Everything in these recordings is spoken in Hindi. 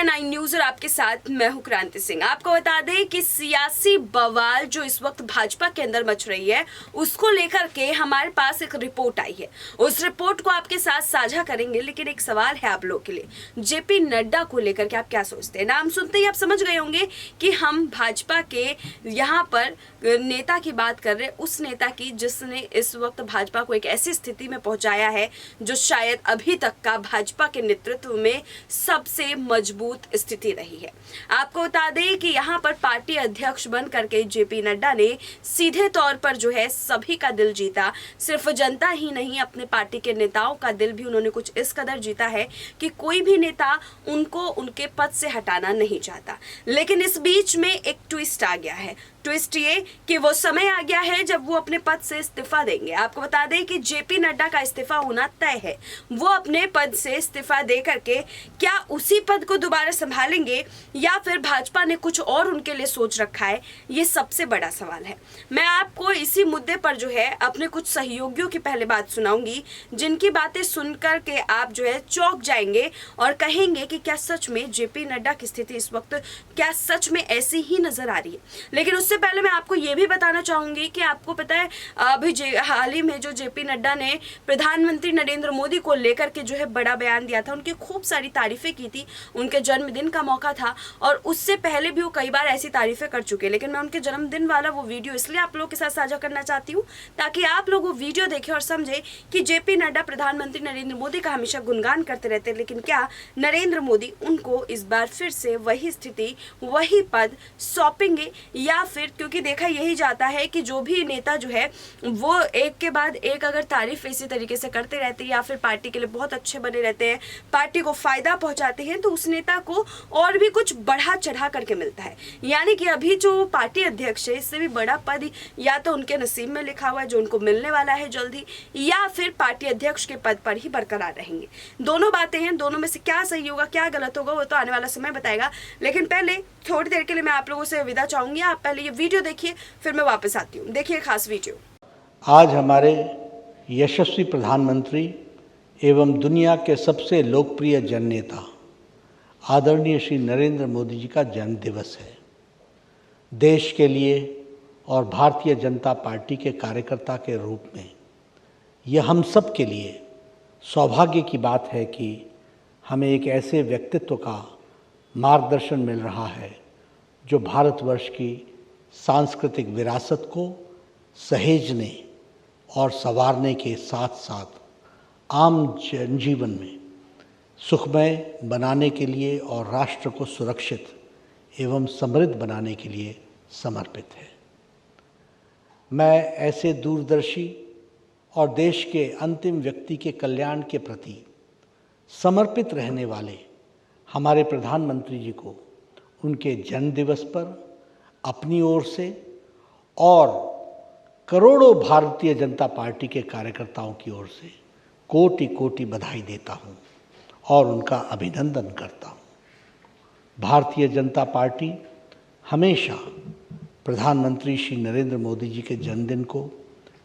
इंडिया 9 न्यूज और आपके साथ मैं हूं क्रांति सिंह। आपको बता दें कि सियासी बवाल जो इस वक्त भाजपा के अंदर मच रही है उसको लेकर के हमारे पास एक रिपोर्ट आई है। उस रिपोर्ट को आपके साथ साझा करेंगे, लेकिन एक सवाल है आप लोग के लिए। जेपी नड्डा को लेकर के आप क्या सोचते हैं? नाम सुनते ही आप समझ गए होंगे कि हम भाजपा के यहाँ पर नेता की बात कर रहे हैं, उस नेता की जिसने इस वक्त भाजपा को एक ऐसी स्थिति में पहुंचाया है जो शायद अभी तक का भाजपा के नेतृत्व में सबसे मजबूत स्थिति रही है। आपको बता दें कि यहाँ पर पार्टी अध्यक्ष बन करके जेपी नड्डा ने सीधे तौर पर जो है सभी का दिल जीता। सिर्फ जनता ही नहीं, अपने पार्टी के नेताओं का दिल भी उन्होंने कुछ इस कदर जीता है कि कोई भी नेता उनको उनके पद से हटाना नहीं चाहता। लेकिन इस बीच में एक ट्विस्ट आ गया है। ट्विस्ट ये कि वो समय आ गया है जब वो अपने पद से इस्तीफा देंगे। आपको बता दें कि जेपी नड्डा का इस्तीफा होना तय है। वो अपने पद से इस्तीफा दे करके क्या उसी पद को दोबारा संभालेंगे या फिर भाजपा ने कुछ और उनके लिए सोच रखा है, ये सबसे बड़ा सवाल है। मैं आपको इसी मुद्दे पर जो है अपने कुछ सहयोगियों की पहले बात सुनाऊंगी, जिनकी बातें सुनकर के आप जो है चौंक जाएंगे और कहेंगे कि क्या सच में जेपी नड्डा की स्थिति इस वक्त क्या सच में ऐसी ही नजर आ रही है। लेकिन उससे पहले मैं आपको ये भी बताना चाहूंगी कि आपको पता है अभी हाल ही में जो जेपी नड्डा ने प्रधानमंत्री नरेंद्र मोदी को लेकर के जो है बड़ा बयान दिया था, उनकी खूब सारी तारीफें की थी। उनके जन्मदिन का मौका था और उससे पहले भी वो कई बार ऐसी तारीफें कर चुके, लेकिन मैं उनके जन्मदिन वाला वो वीडियो इसलिए आप लोगों के साथ साझा करना चाहती हूँ ताकि आप लोग वो वीडियो देखें और समझे कि जेपी नड्डा प्रधानमंत्री नरेंद्र मोदी का हमेशा गुणगान करते रहते हैं, लेकिन क्या नरेंद्र मोदी उनको इस बार फिर से वही स्थिति वही पद सौंपेंगे या फिर, क्योंकि देखा यही जाता है कि जो भी नेता जो है वो एक के बाद एक अगर तारीफ इसी तरीके से करते रहते हैं या फिर पार्टी के लिए बहुत अच्छे बने रहते हैं, पार्टी को फायदा पहुंचाते हैं, तो उस नेता को और भी कुछ बढ़ा चढ़ा करके मिलता है। यानी कि अभी जो पार्टी अध्यक्ष है इससे भी बड़ा पद या तो उनके नसीब में लिखा हुआ है जो उनको मिलने वाला है जल्दी, या फिर पार्टी अध्यक्ष के पद पर ही बरकरार रहेंगे। दोनों बातें हैं, दोनों में से क्या सही होगा क्या गलत होगा वो तो आने वाला समय बताएगा। लेकिन पहले थोड़ी देर के लिए मैं आप लोगों से विदा चाहूंगी। आप पहले ये वीडियो देखिए, फिर मैं वापस आती हूँ। देखिए खास वीडियो। आज हमारे यशस्वी प्रधानमंत्री एवं दुनिया के सबसे लोकप्रिय जननेता आदरणीय श्री नरेंद्र मोदी जी का जन्म दिवस है। देश के लिए और भारतीय जनता पार्टी के कार्यकर्ता के रूप में यह हम सब के लिए सौभाग्य की बात है कि हमें एक ऐसे व्यक्तित्व का मार्गदर्शन मिल रहा है जो भारतवर्ष की सांस्कृतिक विरासत को सहेजने और संवारने के साथ साथ आम जनजीवन में सुखमय बनाने के लिए और राष्ट्र को सुरक्षित एवं समृद्ध बनाने के लिए समर्पित है। मैं ऐसे दूरदर्शी और देश के अंतिम व्यक्ति के कल्याण के प्रति समर्पित रहने वाले हमारे प्रधानमंत्री जी को उनके जन्म दिवस पर अपनी ओर से और करोड़ों भारतीय जनता पार्टी के कार्यकर्ताओं की ओर से कोटि कोटि बधाई देता हूं और उनका अभिनंदन करता हूं। भारतीय जनता पार्टी हमेशा प्रधानमंत्री श्री नरेंद्र मोदी जी के जन्मदिन को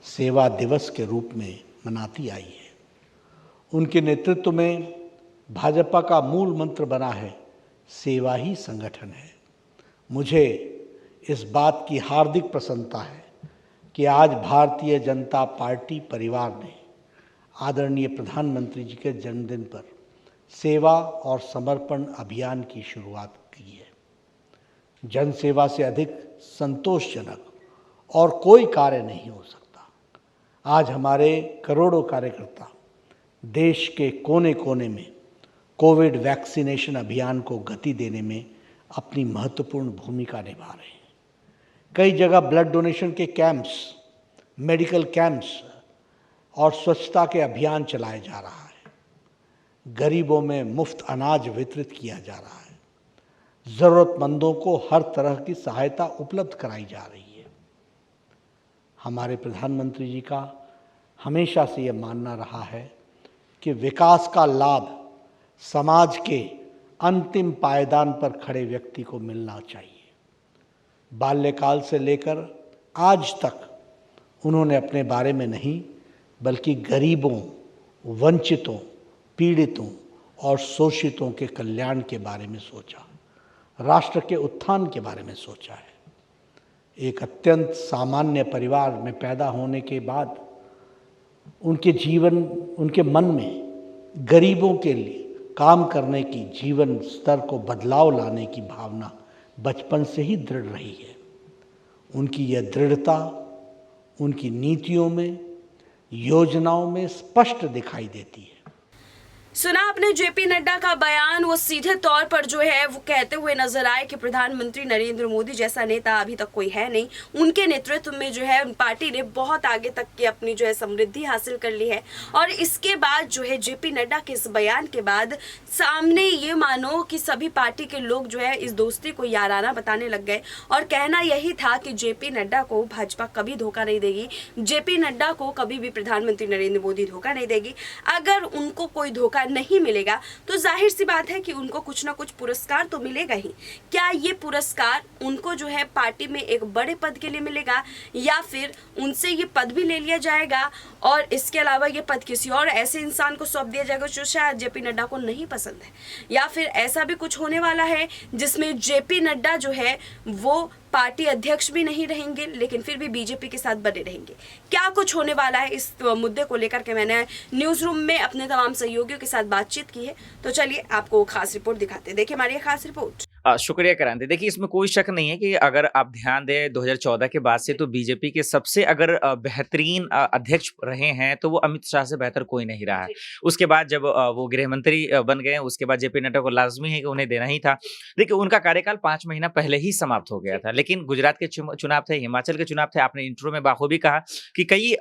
सेवा दिवस के रूप में मनाती आई है। उनके नेतृत्व में भाजपा का मूल मंत्र बना है सेवा ही संगठन है। मुझे इस बात की हार्दिक प्रसन्नता है कि आज भारतीय जनता पार्टी परिवार ने आदरणीय प्रधानमंत्री जी के जन्मदिन पर सेवा और समर्पण अभियान की शुरुआत की है। जन सेवा से अधिक संतोषजनक और कोई कार्य नहीं हो सकता। आज हमारे करोड़ों कार्यकर्ता देश के कोने कोने में कोविड वैक्सीनेशन अभियान को गति देने में अपनी महत्वपूर्ण भूमिका निभा रहे हैं। कई जगह ब्लड डोनेशन के कैंप्स, मेडिकल कैंप्स और स्वच्छता के अभियान चलाए जा रहा है। गरीबों में मुफ्त अनाज वितरित किया जा रहा है। ज़रूरतमंदों को हर तरह की सहायता उपलब्ध कराई जा रही है। हमारे प्रधानमंत्री जी का हमेशा से यह मानना रहा है कि विकास का लाभ समाज के अंतिम पायदान पर खड़े व्यक्ति को मिलना चाहिए। बाल्यकाल से लेकर आज तक उन्होंने अपने बारे में नहीं बल्कि गरीबों, वंचितों, पीड़ितों और शोषितों के कल्याण के बारे में सोचा, राष्ट्र के उत्थान के बारे में सोचा है। एक अत्यंत सामान्य परिवार में पैदा होने के बाद उनके मन में गरीबों के लिए काम करने की, जीवन स्तर को बदलाव लाने की भावना बचपन से ही दृढ़ रही है। उनकी यह दृढ़ता उनकी नीतियों में, योजनाओं में स्पष्ट दिखाई देती है। सुना आपने जेपी नड्डा का बयान। वो सीधे तौर पर जो है वो कहते हुए नजर आए कि प्रधानमंत्री नरेंद्र मोदी जैसा नेता अभी तक कोई है नहीं। उनके नेतृत्व में जो है पार्टी ने बहुत आगे तक की अपनी जो है समृद्धि हासिल कर ली है। और इसके बाद जो है जेपी नड्डा के इस बयान के बाद सामने ये मानो कि सभी पार्टी के लोग जो है इस दोस्ती को याराना बताने लग गए और कहना यही था कि जेपी नड्डा को भाजपा कभी धोखा नहीं देगी, जेपी नड्डा को कभी भी प्रधानमंत्री नरेंद्र मोदी धोखा नहीं देगी। अगर उनको कोई धोखा नहीं मिलेगा तो जाहिर सी बात है कि उनको कुछ ना कुछ पुरस्कार तो मिलेगा ही। क्या ये पुरस्कार उनको जो है पार्टी में एक बड़े पद के लिए मिलेगा या फिर उनसे ये पद भी ले लिया जाएगा और इसके अलावा ये पद किसी और ऐसे इंसान को सौंप दिया जाएगा जो शायद जेपी नड्डा को नहीं पसंद है, या फिर ऐसा भी कुछ होने वाला है जिसमें जेपी नड्डा जो है वो पार्टी अध्यक्ष भी नहीं रहेंगे लेकिन फिर भी बीजेपी के साथ बने रहेंगे। क्या कुछ होने वाला है इस मुद्दे को लेकर के मैंने न्यूज रूम में अपने तमाम सहयोगियों के साथ बातचीत की है। तो चलिए आपको खास रिपोर्ट दिखाते हैं। देखिए हमारी खास रिपोर्ट। शुक्रिया क्रांति। देखिए इसमें कोई शक नहीं है कि अगर आप ध्यान दें 2014 के बाद से तो बीजेपी के सबसे अगर बेहतरीन अध्यक्ष रहे हैं तो वो अमित शाह से बेहतर कोई नहीं रहा है। उसके बाद जब वो गृह मंत्री बन गए उसके बाद जेपी नड्डा को लाजमी है कि उन्हें देना ही था। देखिए उनका कार्यकाल 5 महीना पहले ही समाप्त हो गया था, लेकिन गुजरात के चुनाव थे, हिमाचल के चुनाव थे। आपने इंट्रो में बाखूबी कहा कि कई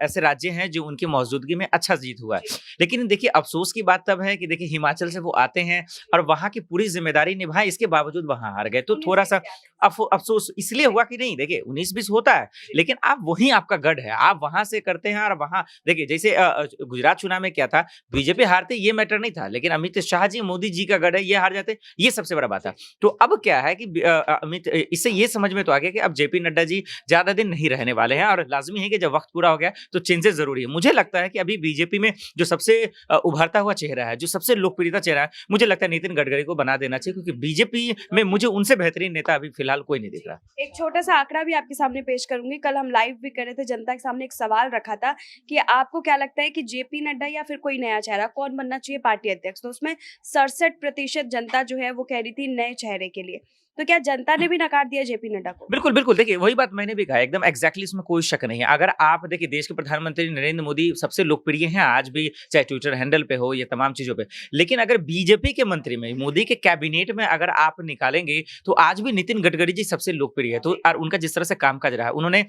ऐसे राज्य हैं जो उनकी मौजूदगी में अच्छा जीत हुआ है। लेकिन देखिए अफसोस की बात तब है कि देखिए हिमाचल से वो आते हैं और वहां की पूरी जिम्मेदारी निभाए, इसके बावजूद वहां हार गए। तो थोड़ा सा अफसोस इसलिए हुआ कि नहीं, देखिए 19-20 होता है लेकिन आप वही आपका गढ़ है, आप वहां से करते हैं। और वहां देखिए जैसे गुजरात चुनाव में क्या था, बीजेपी हारते ये मैटर नहीं था, लेकिन अमित शाह जी मोदी जी का गढ़ है, ये हार जाते, ये सबसे बड़ा बात है। तो अब क्या है कि अमित इससे ये समझ में तो आ गया कि अब जेपी नड्डा जी ज्यादा दिन नहीं रहने वाले हैं और लाजमी है कि जब वक्त पूरा हो गया तो चेंजेस जरूरी है। मुझे लगता है कि अभी बीजेपी में जो सबसे उभरता हुआ चेहरा है, जो सबसे लोकप्रियता चेहरा है, मुझे लगता है नितिन गडकरी को बना देना चाहिए, क्योंकि बीजेपी में मुझे उनसे बेहतरीन नेता अभी फिलहाल कोई नहीं दिख रहा। एक छोटा सा आंकड़ा भी आपके सामने पेश करूंगी। कल हम लाइव भी कर रहे थे, जनता के सामने एक सवाल रखा था कि आपको क्या लगता है कि जेपी नड्डा या फिर कोई नया चेहरा कौन बनना चाहिए पार्टी अध्यक्ष, तो उसमें 67% जनता जो है वो कह रही थी नए चेहरे के लिए। तो क्या जनता ने भी नकार दिया जेपी नड्डा को? बिल्कुल बिल्कुल, देखिए वही बात मैंने भी कहा, एकदम एग्जैक्टली, इसमें कोई शक नहीं है। अगर आप देखिए देश के प्रधानमंत्री नरेंद्र मोदी सबसे लोकप्रिय हैं आज भी, चाहे ट्विटर हैंडल पे हो या तमाम चीजों पे, लेकिन अगर बीजेपी के मंत्री में, मोदी के कैबिनेट में अगर आप निकालेंगे तो आज भी नितिन गडकरी जी सबसे लोकप्रिय है। तो और उनका जिस तरह से कामकाज रहा है, उन्होंने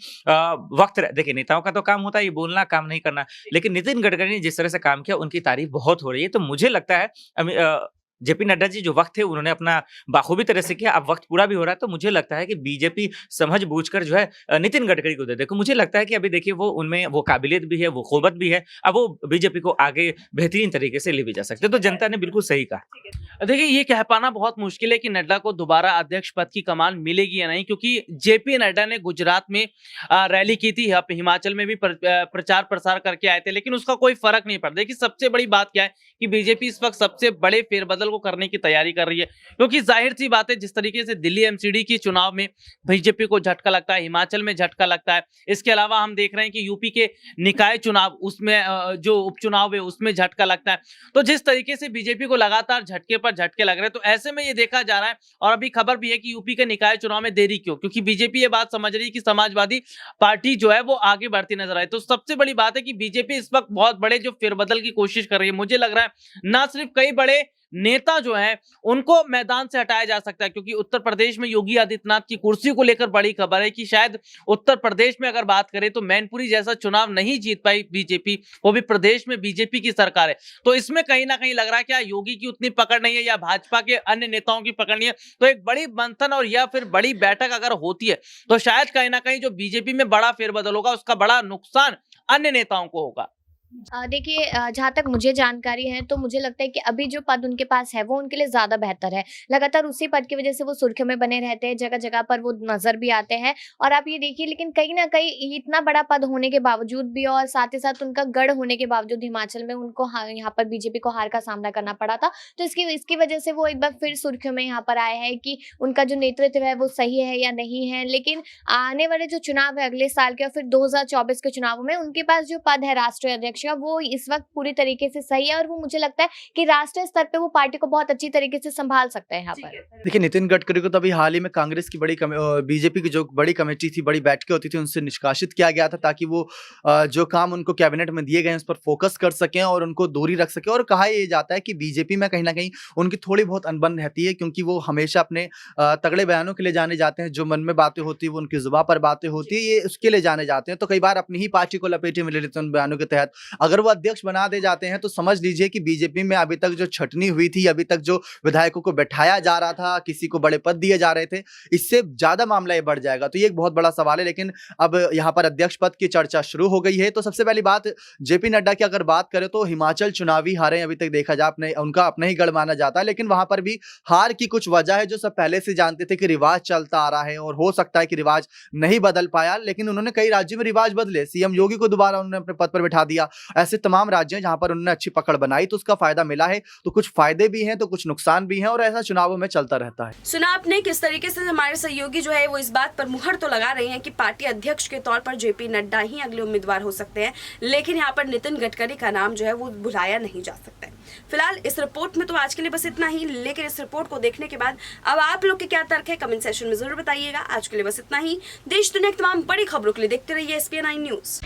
वक्त, देखिए नेताओं का तो काम होता है ये बोलना, काम नहीं करना, लेकिन नितिन गडकरी ने जिस तरह से काम किया उनकी तारीफ बहुत हो रही है। तो मुझे लगता है जेपी नड्डा जी जो वक्त थे उन्होंने अपना बाखूबी तरह से किया। अब वक्त पूरा भी हो रहा है तो मुझे लगता है कि बीजेपी समझ बूझकर जो है नितिन गडकरी को दे दे। मुझे लगता है कि अभी देखिए वो उनमें वो काबिलियत भी है, वो क़ुव्वत भी है, अब वो बीजेपी को आगे बेहतरीन तरीके से ले भी जा सकते हैं। तो जनता ने बिल्कुल सही कहा। देखिए ये कह पाना बहुत मुश्किल है कि नड्डा को दोबारा अध्यक्ष पद की कमान मिलेगी या नहीं, क्योंकि जेपी नड्डा ने गुजरात में रैली की थी, हिमाचल में भी प्रचार प्रसार करके आए थे, लेकिन उसका कोई फर्क नहीं पड़ा। देखिए सबसे बड़ी बात क्या है कि बीजेपी इस वक्त सबसे बड़े फेरबदल को करने की तैयारी कर रही है, क्योंकि जाहिर सी बात है जिस तरीके से दिल्ली एमसीडी की चुनाव में बीजेपी को झटका लगता है, हिमाचल में झटका लगता है, इसके अलावा हम देख रहे हैं कि यूपी के निकाय चुनाव, उसमें जो उपचुनाव है उसमें झटका लगता है। तो जिस तरीके से बीजेपी को लगातार झटके पर झटके लग रहे हैं, तो ऐसे में ये देखा जा रहा है, और अभी खबर भी है कि यूपी के निकाय चुनाव में देरी क्यों, क्योंकि बीजेपी ये बात समझ रही है कि समाजवादी पार्टी जो है वो आगे बढ़ती नजर आए। तो सबसे बड़ी बात है कि बीजेपी इस वक्त बहुत बड़े जो फेरबदल की कोशिश कर रही है। मुझे लग रहा है ना सिर्फ कई बड़े नेता जो हैं उनको मैदान से हटाया जा सकता है, क्योंकि उत्तर प्रदेश में योगी आदित्यनाथ की कुर्सी को लेकर बड़ी खबर है कि शायद उत्तर प्रदेश में अगर बात करें तो मैनपुरी जैसा चुनाव नहीं जीत पाई बीजेपी, वो भी प्रदेश में बीजेपी की सरकार है। तो इसमें कहीं ना कहीं लग रहा है क्या योगी की उतनी पकड़ नहीं है या भाजपा के अन्य नेताओं की पकड़ नहीं है। तो एक बड़ी मंथन और या फिर बड़ी बैठक अगर होती है तो शायद कहीं ना कहीं जो बीजेपी में बड़ा फेरबदल होगा उसका बड़ा नुकसान अन्य नेताओं को होगा। देखिए, जहाँ तक मुझे जानकारी है तो मुझे लगता है कि अभी जो पद उनके पास है वो उनके लिए ज़्यादा बेहतर है। लगातार उसी पद की वज़ह से वो सुर्खियों में बने रहते हैं, जगह-जगह पर वो नज़र भी आते हैं। और आप ये देखिए, लेकिन कहीं न कहीं ये इतना बड़ा पद होने के बावजूद भी और साथ ही साथ उनका गढ़ होने के बावजूद हिमाचल में उनको यहाँ पर बीजेपी को हार का सामना करना पड़ा था। तो इसकी वज़ह से वो एक बार फिर सुर्खियों में यहाँ पर आए हैं कि उनका जो नेतृत्व है वो सही है या नहीं है। लेकिन आने वाले जो चुनाव है अगले साल के और फिर 2024 के चुनावों में उनके पास जो पद है राष्ट्रीय अध्यक्ष का, वो इस वक्त पूरी तरीके से सही है और वो मुझे लगता है कि राष्ट्रीय स्तर पे वो पार्टी को बहुत अच्छी तरीके से संभाल सकता है यहाँ पर। देखिए, नितिन गडकरी को तो अभी हाल ही में कांग्रेस की बीजेपी की जो बड़ी कमेटी थी, बड़ी बैठकें होती थी, उनसे निष्कासित किया गया था ताकि वो जो काम उनको कैबिनेट में दिए गए हैं उस पर फोकस कर सकें और उनको दूरी रख सकें। और कहा यह जाता है कि बीजेपी में कहीं ना कहीं उनकी थोड़ी बहुत अनबन रहती है, क्योंकि वो हमेशा अपने तगड़े बयानों के लिए जाने जाते हैं। जो मन में बातें होती है वो उनकी जुबान पर बातें होती है, ये उसके लिए जाने जाते हैं। तो कई बार अपनी ही पार्टी को लपेटे में ले लेते हैं उन बयानों के तहत। अगर वो अध्यक्ष बना दे जाते हैं तो समझ लीजिए कि बीजेपी में अभी तक जो छटनी हुई थी, अभी तक जो विधायकों को बैठाया जा रहा था, किसी को बड़े पद दिए जा रहे थे, इससे ज्यादा मामला ये बढ़ जाएगा। तो ये एक बहुत बड़ा सवाल है। लेकिन अब यहाँ पर अध्यक्ष पद की चर्चा शुरू हो गई है। तो सबसे पहली बात, जेपी नड्डा की अगर बात करें तो हिमाचल चुनावी हारे अभी तक देखा जाए उनका अपना ही गढ़ माना जाता है। लेकिन वहां पर भी हार की कुछ वजह है जो सब पहले से जानते थे कि रिवाज चलता आ रहा है और हो सकता है कि रिवाज नहीं बदल पाया। लेकिन उन्होंने कई राज्यों में रिवाज बदले। सीएम योगी को दोबारा उन्होंने अपने पद पर बैठा दिया। ऐसे तमाम राज्य हैं जहां पर उन्होंने अच्छी पकड़ बनाई, तो उसका फायदा मिला है। तो कुछ फायदे भी हैं तो कुछ नुकसान भी हैं, और ऐसा चुनावों में चलता रहता है। सुना आपने किस तरीके से हमारे सहयोगी जो है वो इस बात पर मुहर तो लगा रहे हैं कि पार्टी अध्यक्ष के तौर पर जेपी नड्डा ही अगले उम्मीदवार हो सकते हैं, लेकिन यहाँ पर नितिन गडकरी का नाम जो है वो भुलाया नहीं जा सकता है। फिलहाल इस रिपोर्ट में तो आज के लिए बस इतना ही, लेकिन इस रिपोर्ट को देखने के बाद अब आप लोग के क्या तर्क है कमेंट सेक्शन में जरूर बताइएगा। आज के लिए बस इतना ही। देश दुनिया की तमाम बड़ी खबरों के लिए देखते रहिए SPN9 न्यूज।